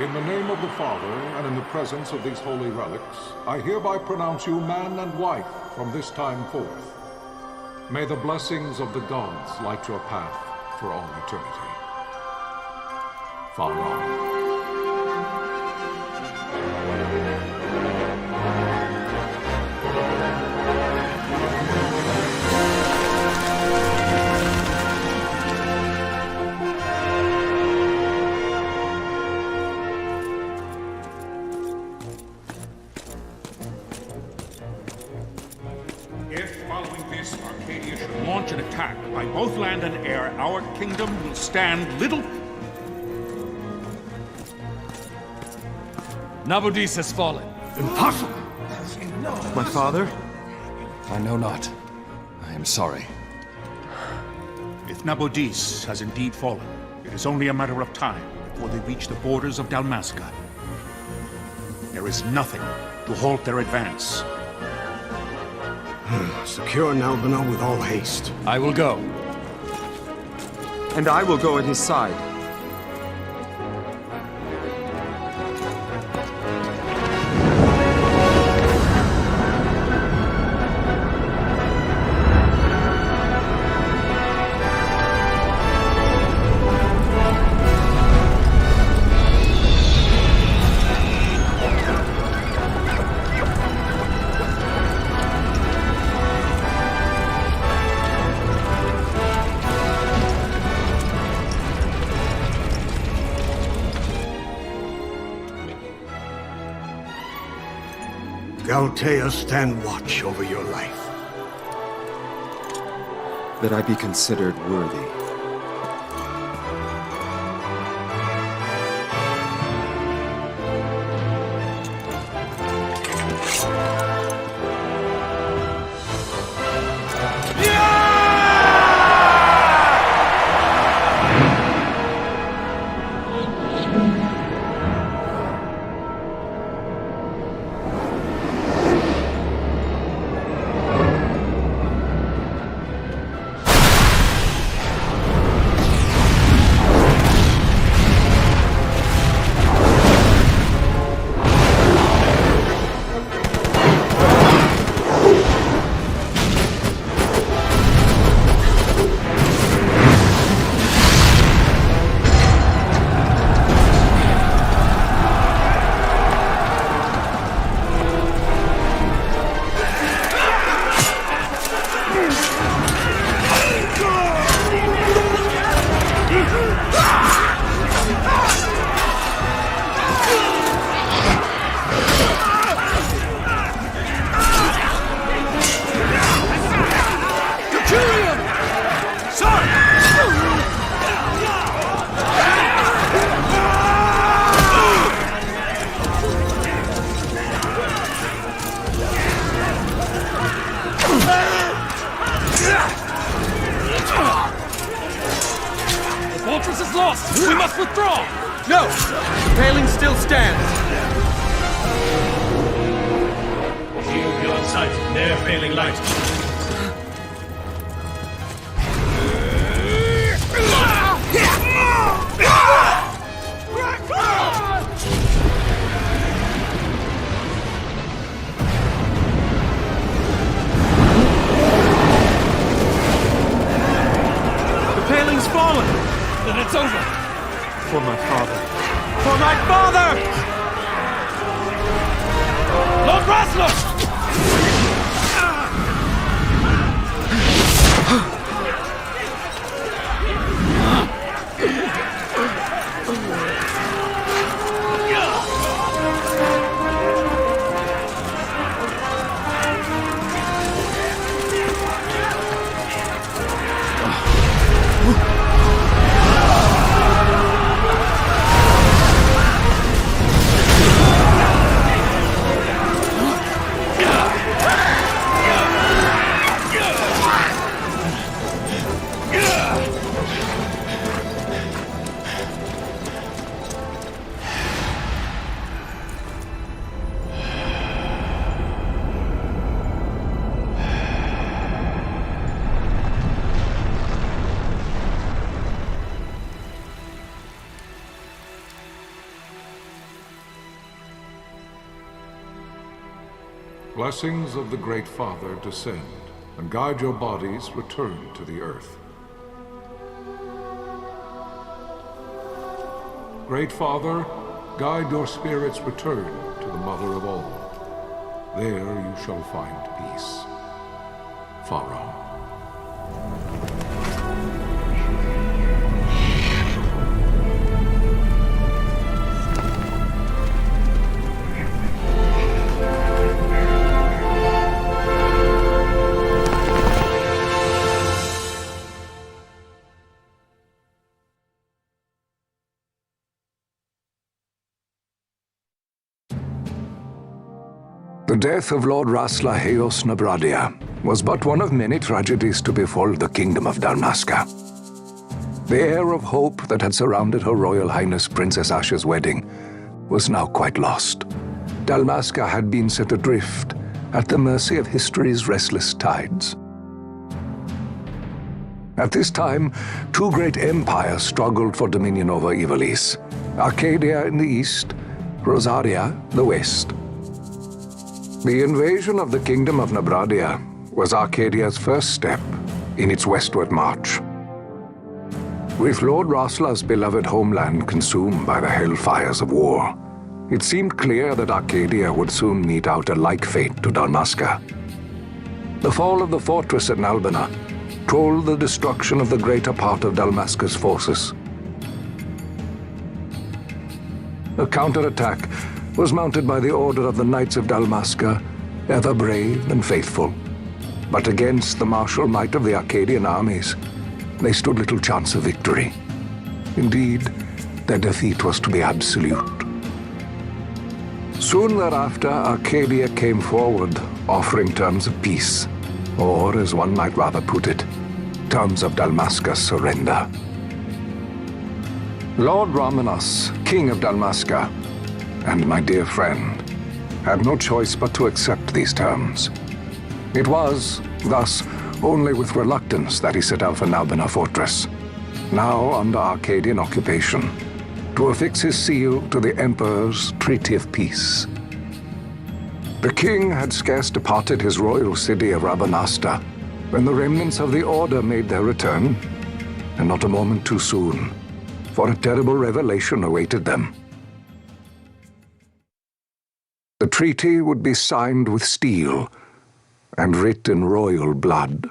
In the name of the Father, and in the presence of these holy relics, I hereby pronounce you man and wife from this time forth. May the blessings of the gods light your path for all eternity. Far on. Launch an attack by both land and air, our kingdom will stand little... Nabudis has fallen. Impossible! My father? I know not. I am sorry. If Nabudis has indeed fallen, it is only a matter of time before they reach the borders of Dalmasca. There is nothing to halt their advance. Secure Nalbina with all haste. I will go. And I will go at his side. Galtea, stand watch over your life. That I be considered worthy. We must withdraw! No! The paling still stands! Shield beyond sight. Their failing light. The paling's fallen! Then it's over! For my father. For my father! Lord Raslos! blessings of the Great Father descend, and guide your bodies return to the earth. Great Father, guide your spirits return to the Mother of all. There you shall find peace. Pharaoh. The death of Lord Rasla Heos Nabradia was but one of many tragedies to befall the Kingdom of Dalmasca. The air of hope that had surrounded Her Royal Highness Princess Asha's wedding was now quite lost. Dalmasca had been set adrift at the mercy of history's restless tides. At this time, two great empires struggled for dominion over Ivalice: Arcadia in the east, Rosaria the west. The invasion of the Kingdom of Nabradia was Arcadia's first step in its westward march. With Lord Rasla's beloved homeland consumed by the hellfires of war, it seemed clear that Arcadia would soon mete out a like fate to Dalmasca. The fall of the fortress at Nalbina told the destruction of the greater part of Dalmasca's forces. A counterattack was mounted by the order of the Knights of Dalmasca, ever brave and faithful. But against the martial might of the Arcadian armies, they stood little chance of victory. Indeed, their defeat was to be absolute. Soon thereafter, Arcadia came forward, offering terms of peace, or, as one might rather put it, terms of Dalmasca's surrender. Lord Ramenos, King of Dalmasca, and my dear friend, had no choice but to accept these terms. It was, thus, only with reluctance that he set out for Nalbina Fortress, now under Arcadian occupation, to affix his seal to the Emperor's Treaty of Peace. The king had scarce departed his royal city of Rabanasta when the remnants of the Order made their return, and not a moment too soon, for a terrible revelation awaited them. The treaty would be signed with steel and writ in royal blood.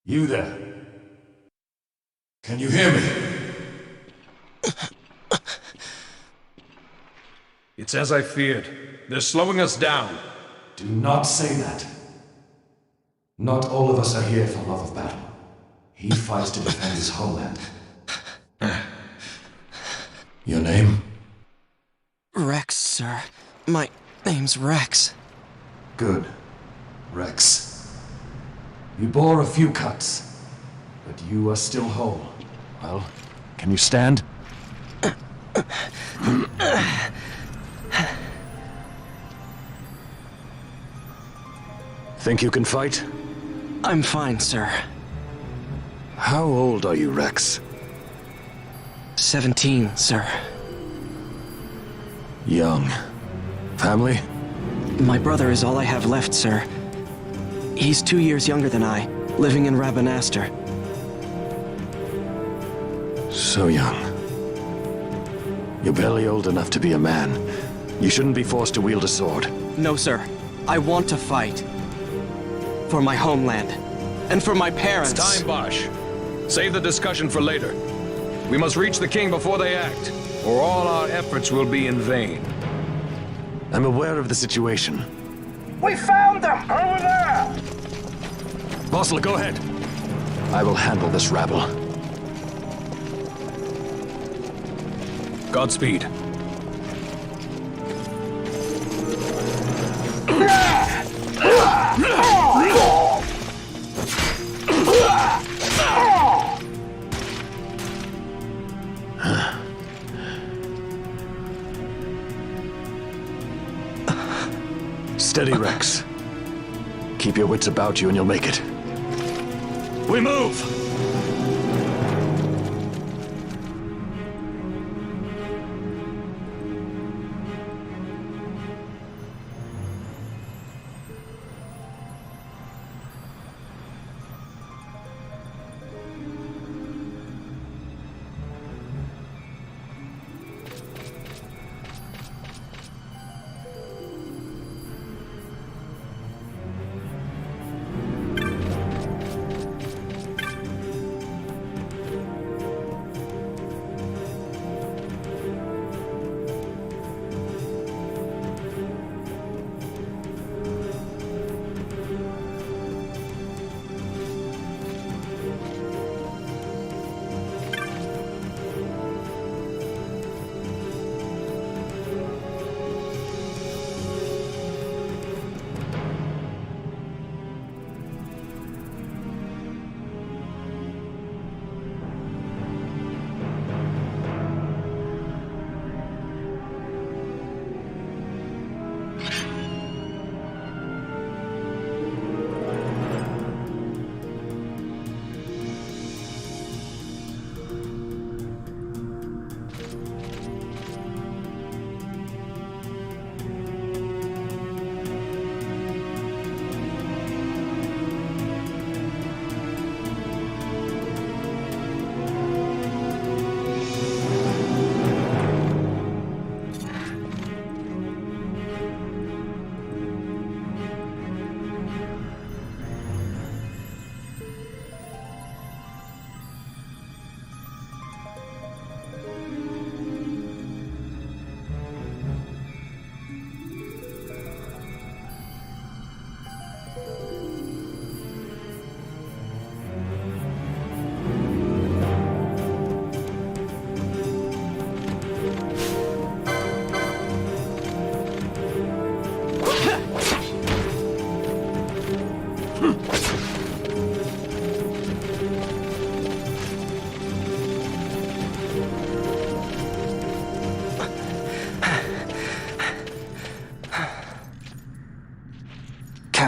You there? Can you hear me? It's as I feared. They're slowing us down. Do not say that. Not all of us are here for love of battle. He fights to defend his homeland. Your name? Rex, sir. My name's Rex. Good. Rex. You bore a few cuts, but you are still whole. Well, can you stand? Think you can fight? I'm fine, sir. How old are you, Rex? 17, sir. Young. Family? My brother is all I have left, sir. He's 2 years younger than I, living in Rabanastre. So young. You're barely old enough to be a man. You shouldn't be forced to wield a sword. No, sir. I want to fight. For my homeland. And for my parents. It's time, Bosch. Save the discussion for later. We must reach the king before they act, or all our efforts will be in vain. I'm aware of the situation. We found them! Over there! Bossel, go ahead. I will handle this rabble. Godspeed. Steady, Rex. Keep your wits about you and you'll make it. We move!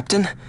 Captain?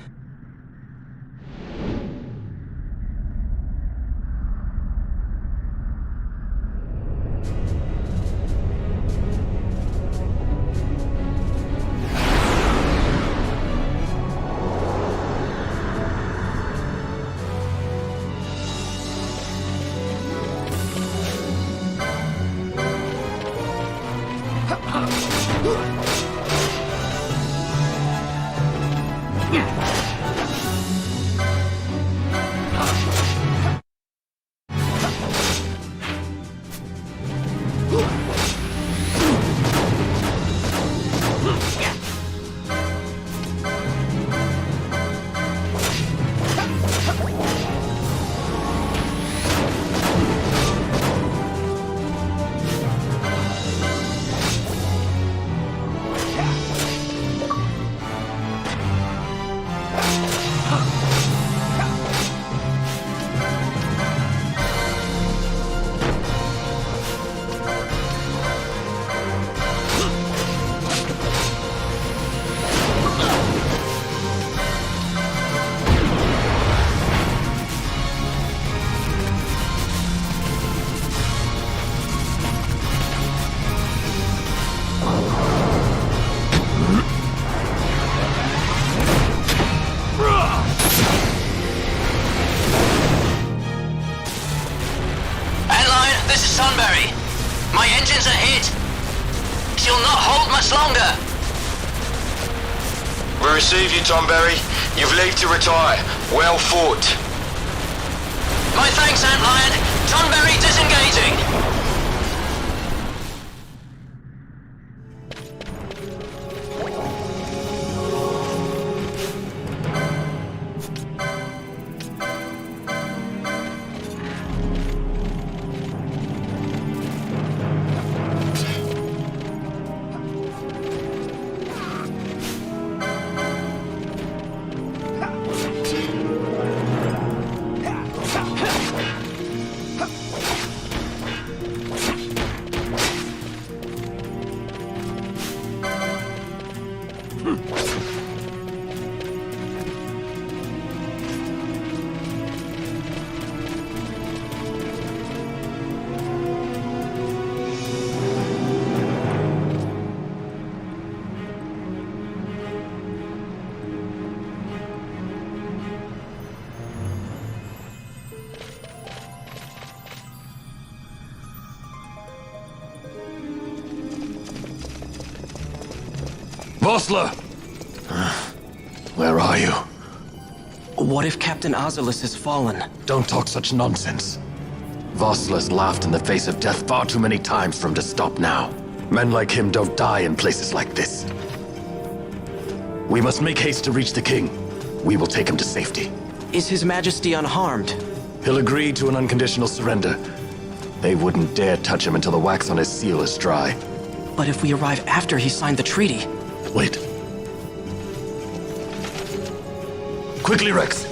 My engines are hit. She'll not hold much longer. We receive you, Tonberry. You've leave to retire. Well fought. My thanks, Antlion. Tonberry disengaging. Vossler! Where are you? What if Captain Azulis has fallen? Don't talk such nonsense. Vossler's laughed in the face of death far too many times for him to stop now. Men like him don't die in places like this. We must make haste to reach the king. We will take him to safety. Is His Majesty unharmed? He'll agree to an unconditional surrender. They wouldn't dare touch him until the wax on his seal is dry. But if we arrive after he signed the treaty... Wait. Quickly, Rex!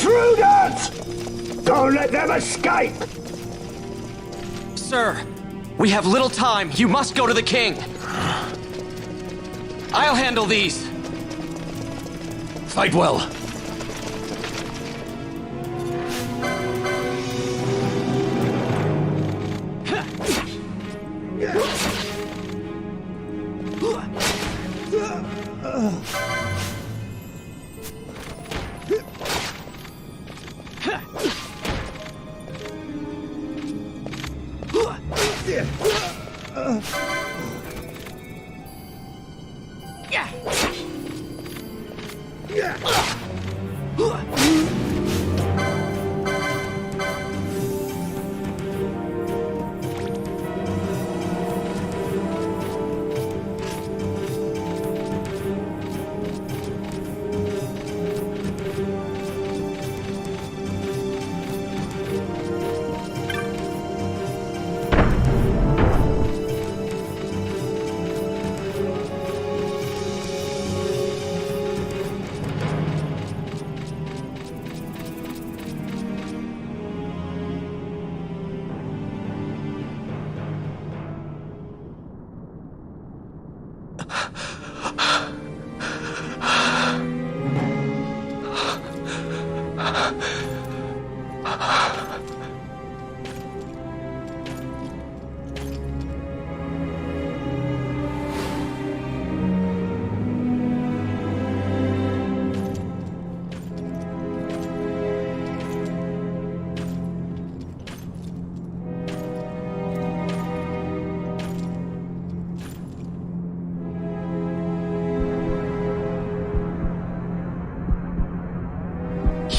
Intruders! Don't let them escape! Sir, we have little time. You must go to the king. I'll handle these. Fight well.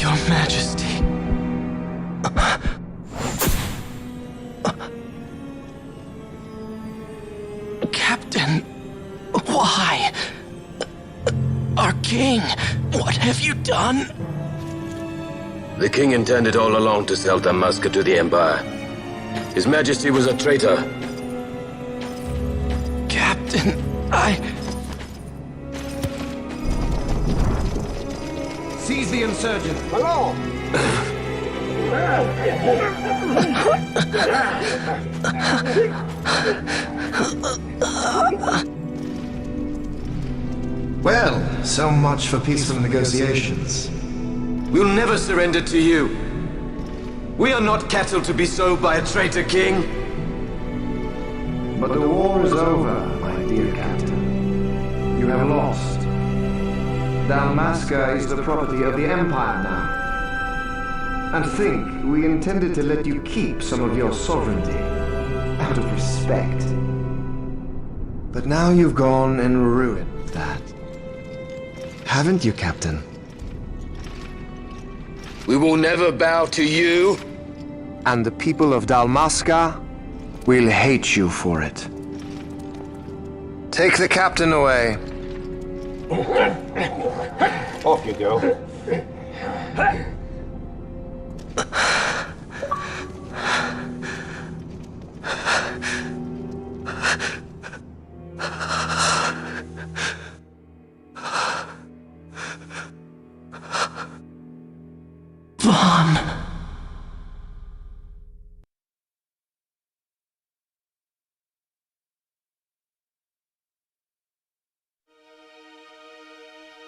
Your Majesty. Captain, why? Our king, what have you done? The king intended all along to sell Dalmasca to the Empire. His Majesty was a traitor. Captain, Seize the insurgent. Hello! Well, so much for peaceful negotiations. We'll never surrender to you. We are not cattle to be sold by a traitor king. But the war is over, my dear captain. You have lost. Dalmasca is the property of the Empire now. And think, we intended to let you keep some of your sovereignty, out of respect. But now you've gone and ruined that. Haven't you, Captain? We will never bow to you. And the people of Dalmasca will hate you for it. Take the captain away. Off you go.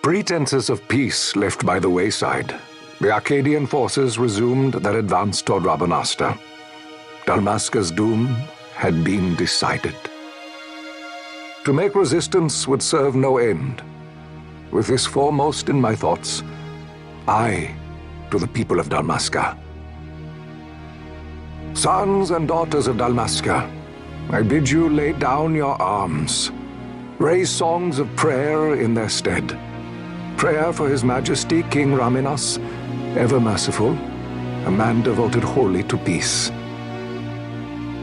Pretenses of peace left by the wayside, the Arcadian forces resumed their advance toward Rabanasta. Dalmasca's doom had been decided. To make resistance would serve no end. With this foremost in my thoughts, I to the people of Dalmasca. Sons and daughters of Dalmasca, I bid you lay down your arms. Raise songs of prayer in their stead. Prayer for His Majesty King Raminas, ever merciful, a man devoted wholly to peace.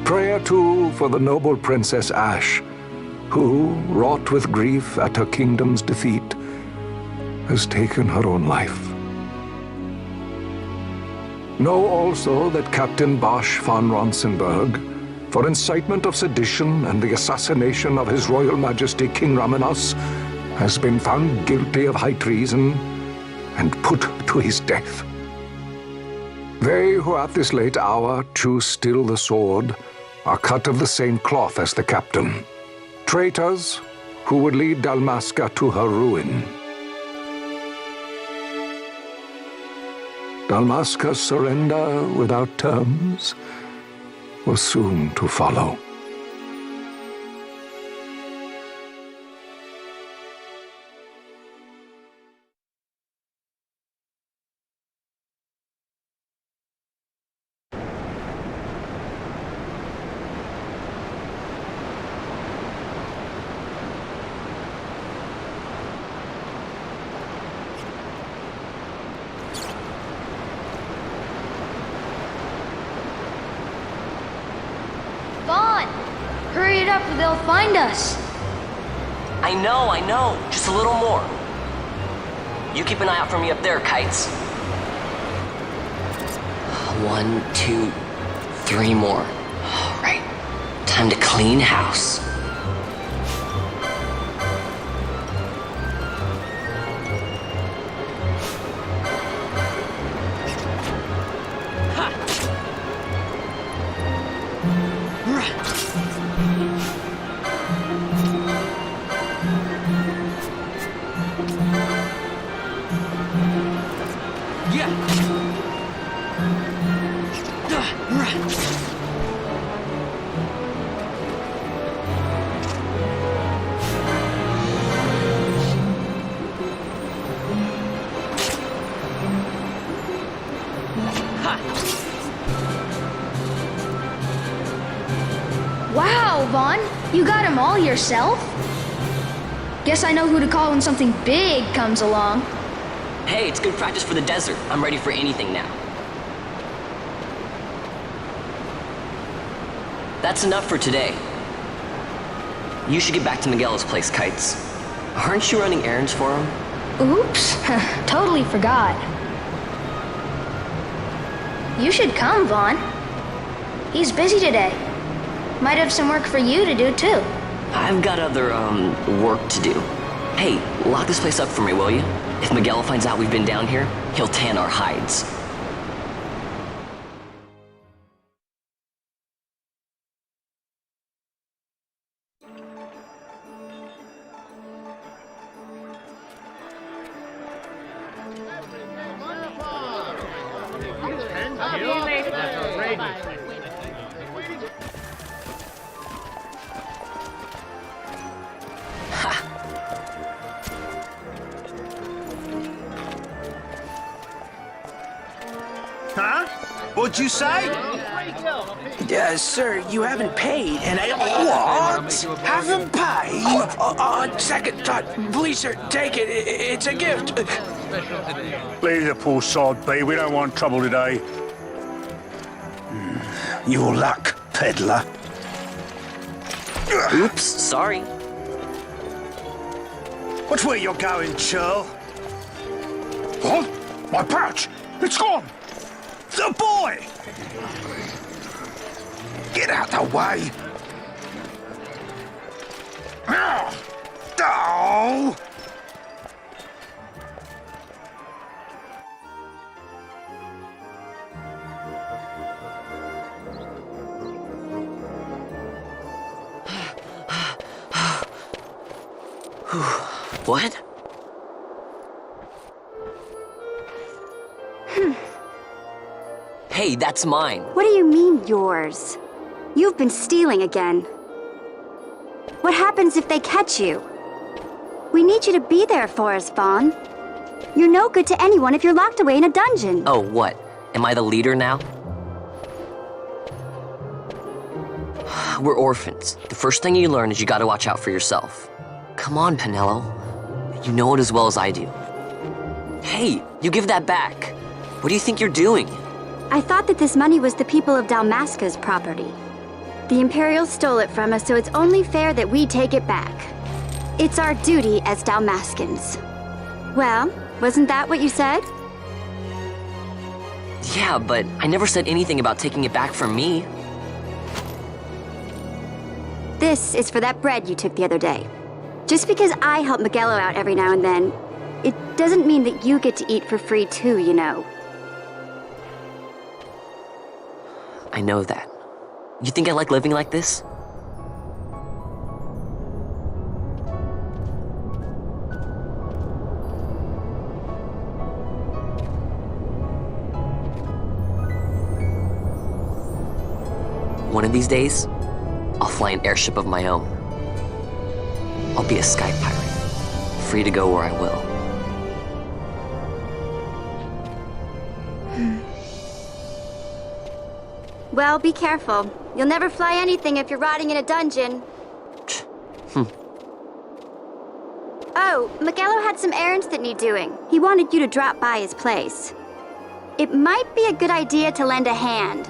Prayer, too, for the noble Princess Ash, who, wrought with grief at her kingdom's defeat, has taken her own life. Know also that Captain Bosch von Ronsenberg, for incitement of sedition and the assassination of His Royal Majesty King Raminas, has been found guilty of high treason and put to his death. They who at this late hour choose still the sword are cut of the same cloth as the captain. Traitors who would lead Dalmasca to her ruin. Dalmasca's surrender without terms was soon to follow. Hurry it up or they'll find us. I know. Just a little more. You keep an eye out for me up there, Kites. 1, 2, 3 more. All right. Time to clean house. Wow, Vaughn, you got them all yourself? Guess I know who to call when something big comes along. Hey, it's good practice for the desert. I'm ready for anything now. That's enough for today. You should get back to Miguel's place, Kites. Aren't you running errands for him? Oops, totally forgot. You should come, Vaughn. He's busy today. Might have some work for you to do, too. I've got other, work to do. Hey, lock this place up for me, will you? If Miguel finds out we've been down here, he'll tan our hides. Huh? What'd you say? Sir, you haven't paid, and I... What? Haven't paid? On second thought, please, sir, take it. It's a gift. Leave the poor sod be. We don't want trouble today. Your luck, peddler. Oops, sorry. Watch where you're going, churl. What? My pouch! It's gone! The boy! Get out the way. Oh! What? Hey, that's mine. What do you mean, yours? You've been stealing again. What happens if they catch you? We need you to be there for us, Vaughn. You're no good to anyone if you're locked away in a dungeon. Oh, what? Am I the leader now? We're orphans. The first thing you learn is you gotta watch out for yourself. Come on, Penelo. You know it as well as I do. Hey, you give that back. What do you think you're doing? I thought that this money was the people of Dalmasca's property. The Imperials stole it from us, so it's only fair that we take it back. It's our duty as Dalmascans. Well, wasn't that what you said? Yeah, but I never said anything about taking it back from me. This is for that bread you took the other day. Just because I help Miguelo out every now and then, it doesn't mean that you get to eat for free too, you know. I know that. You think I like living like this? One of these days, I'll fly an airship of my own. I'll be a sky pirate, free to go where I will. Well, be careful. You'll never fly anything if you're rotting in a dungeon. Oh, Miguelo had some errands that need doing. He wanted you to drop by his place. It might be a good idea to lend a hand.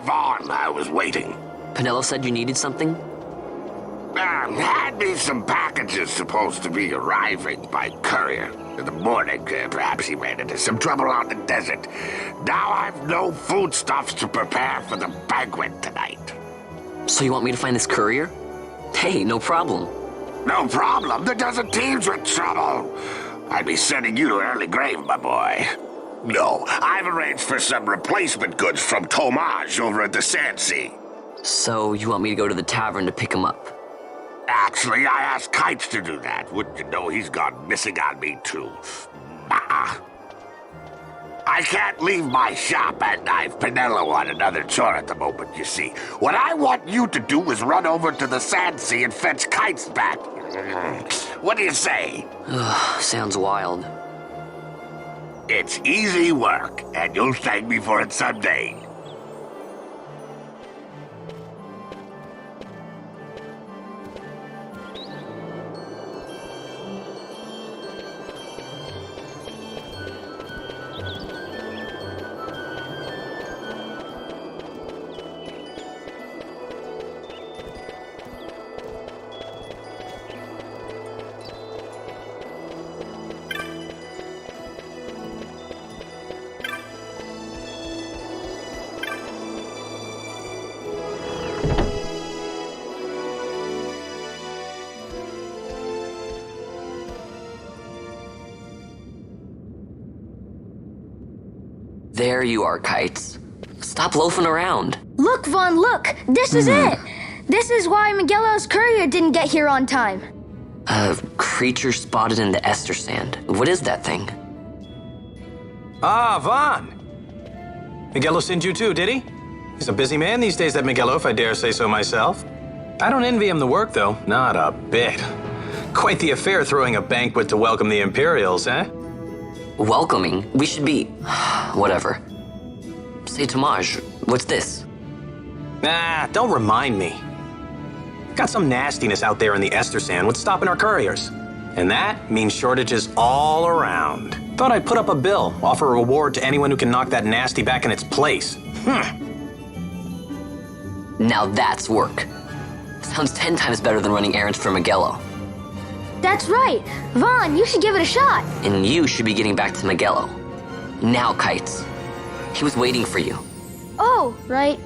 Vaughn, I was waiting. Penelo said you needed something? Had me some packages supposed to be arriving by courier. In the morning, perhaps he ran into some trouble out in the desert. Now I've no foodstuffs to prepare for the banquet tonight. So you want me to find this courier? Hey, no problem. No problem? The desert teems with trouble. I'd be sending you to an early grave, my boy. No, I've arranged for some replacement goods from Tomaj over at the Sand Sea. So you want me to go to the tavern to pick him up? Actually, I asked Kites to do that. Wouldn't you know he's gone missing on me, too. I can't leave my shop, and I've Penelo on another chore at the moment, you see. What I want you to do is run over to the Sand Sea and fetch Kites back. What do you say? Sounds wild. It's easy work, and you'll thank me for it someday. There you are, Kites. Stop loafing around. Look, Vaughn, look! This is it! This is why Miguelo's courier didn't get here on time. A creature spotted in the Ester Sand. What is that thing? Ah, Vaughn! Miguelo sent you too, did he? He's a busy man these days, that Miguelo, if I dare say so myself. I don't envy him the work, though. Not a bit. Quite the affair throwing a banquet to welcome the Imperials, eh? Welcoming? We should be... whatever. Say, Tomaj, what's this? Nah, don't remind me. Got some nastiness out there in the Ester Sand. What's stopping our couriers? And that means shortages all around. Thought I'd put up a bill, offer a reward to anyone who can knock that nasty back in its place. Now that's work. Sounds 10 times better than running errands for Miguelo. That's right. Vaughn, you should give it a shot. And you should be getting back to Miguelo. Now, Kites. He was waiting for you. Oh, right.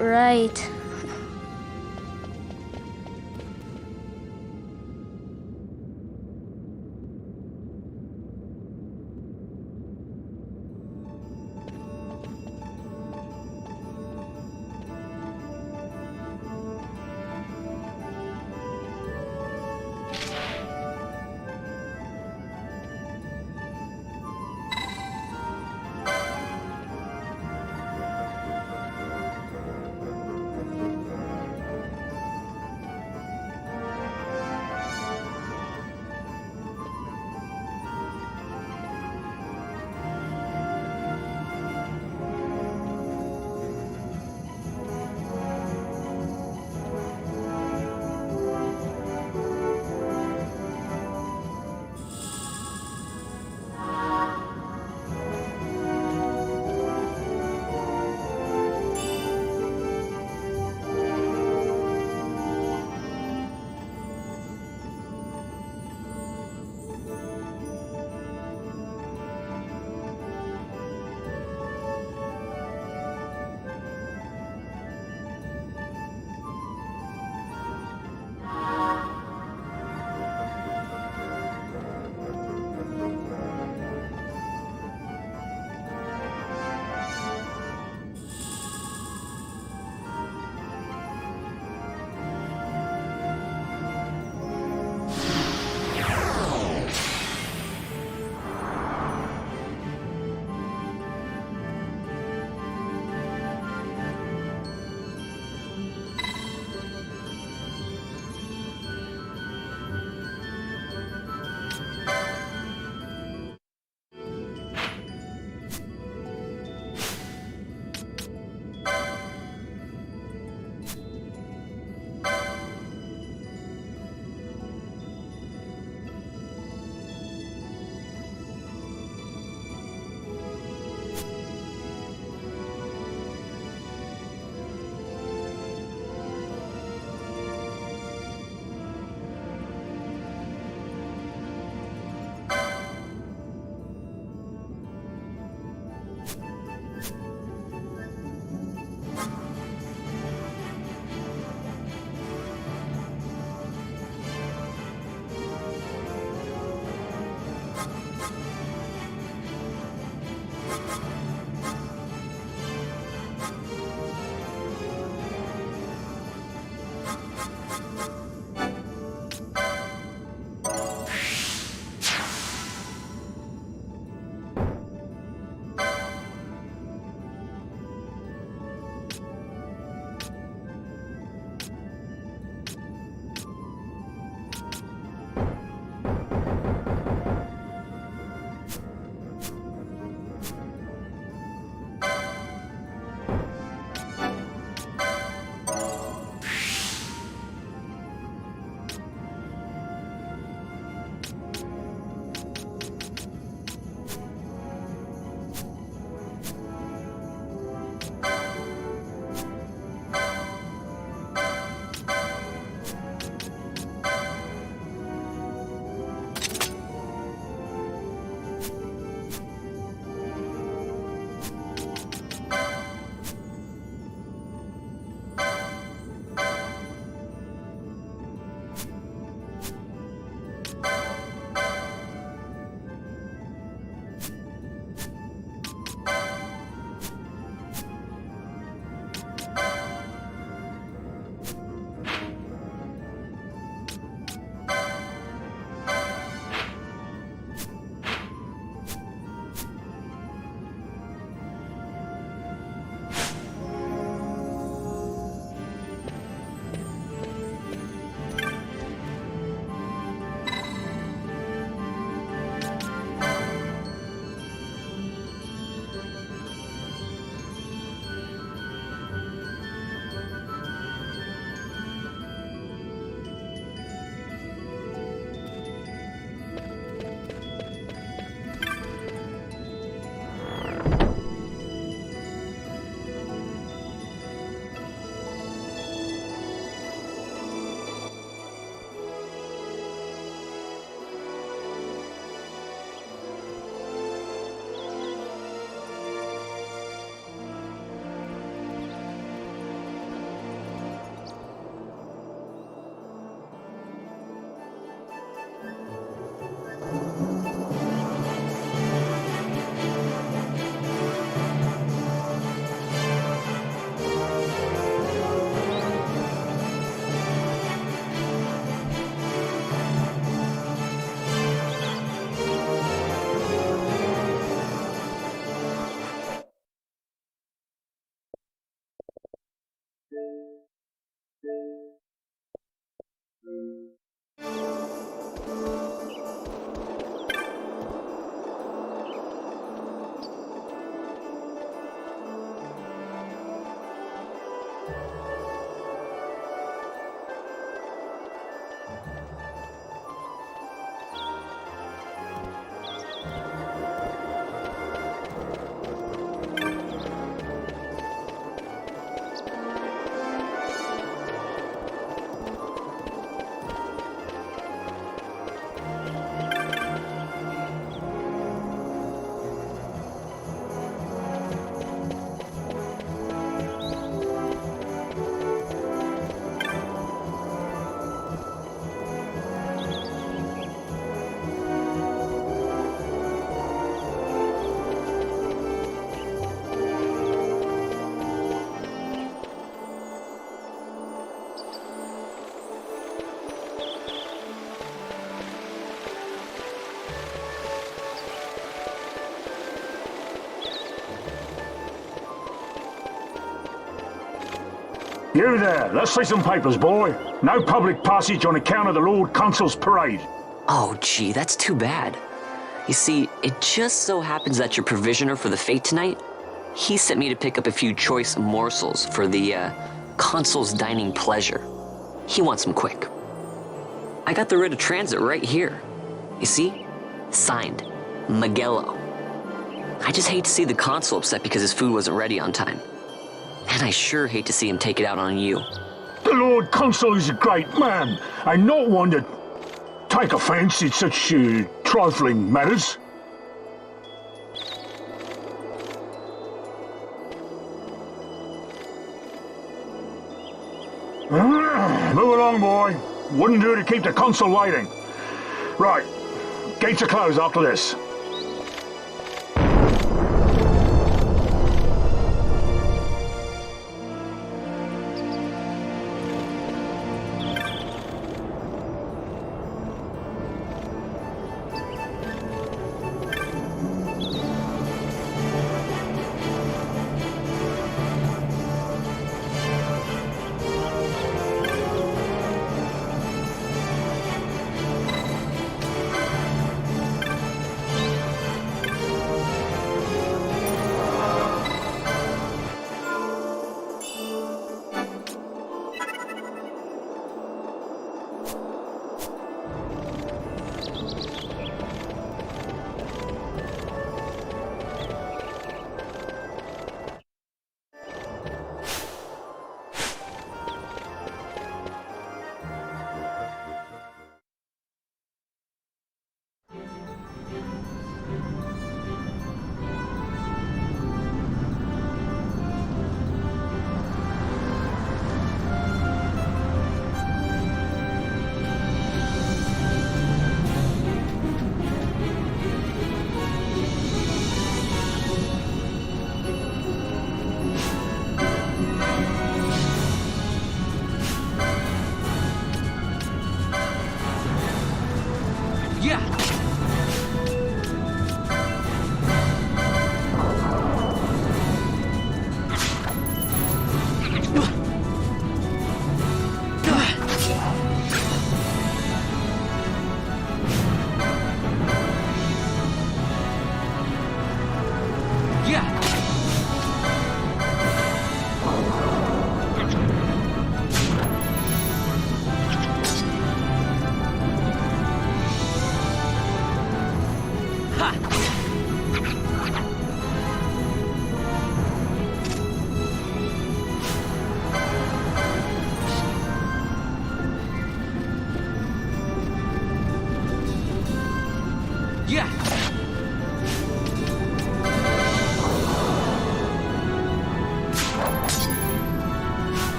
You there, let's see some papers, boy. No public passage on account of the Lord Consul's parade. Oh, gee, that's too bad. You see, it just so happens that your provisioner for the fete tonight, he sent me to pick up a few choice morsels for the, Consul's dining pleasure. He wants them quick. I got the writ of transit right here. You see? Signed, Miguelo. I just hate to see the Consul upset because his food wasn't ready on time. And I sure hate to see him take it out on you. The Lord Consul is a great man, and not one to take offence in such trifling matters. Move along, boy. Wouldn't do to keep the Consul waiting. Right, gates are closed after this.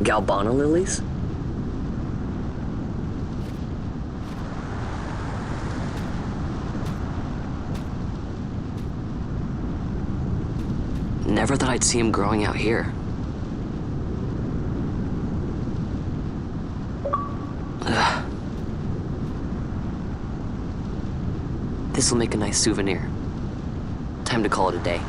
Galbana lilies? Never thought I'd see him growing out here. Ugh. This'll make a nice souvenir. Time to call it a day.